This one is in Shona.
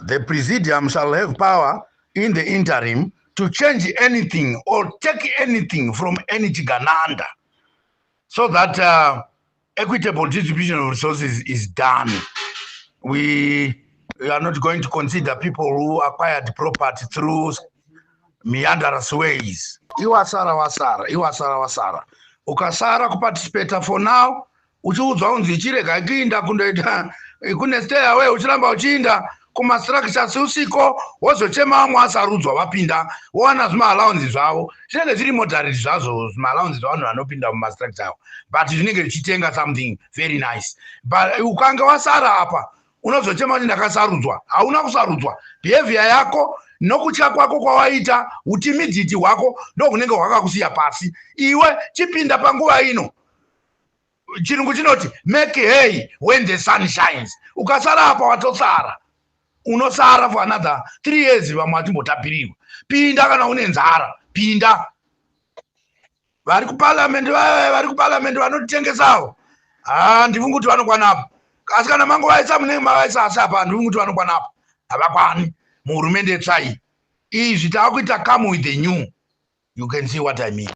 the presidium shall have power in the interim to change anything or take anything from any Chigananda, so that equitable distribution of resources is done. We are not going to consider people who acquired property through meander ways. Iwasara. Ukasara kuparticipate for now, uchiudzwa unzi chirega kuinda kundoita kune stay away uchiramba uchiinda kuma structures usiko wozochema vamwe asarudzwa vapinda wowana zvima allowances zvavo zvinenge zviri moderate zvazvo zvima allowances zvavanhu vanopinda muma structure avo, but zvinenge zvichitenga something very nice. But ukanga wasara apa unozochema kuti ndakasarudzwa. Hauna kusarudzwa. Behavior yako nokutya kwako kwawaita utimidhiti hwako ndokunenge hwakakusiya pasi. Iwe chipinda panguva ino, chirungu chinoti make hay when the sun shines. Ukasara apa watosara, unosara for another 3 years. Vamwe vatimbotapirirwa. Pinda kana une nzara, pinda. Vari kuparliament vanotitengesawo, ndivungu kuti vanokwana apo. Asi kana mango vaisa munenge mavaisa asi apa, ndivungu kuti vanokwana apo. Havakwani muhurumende tsvai. Izvi tavakuita come with the new. You can see what I mean.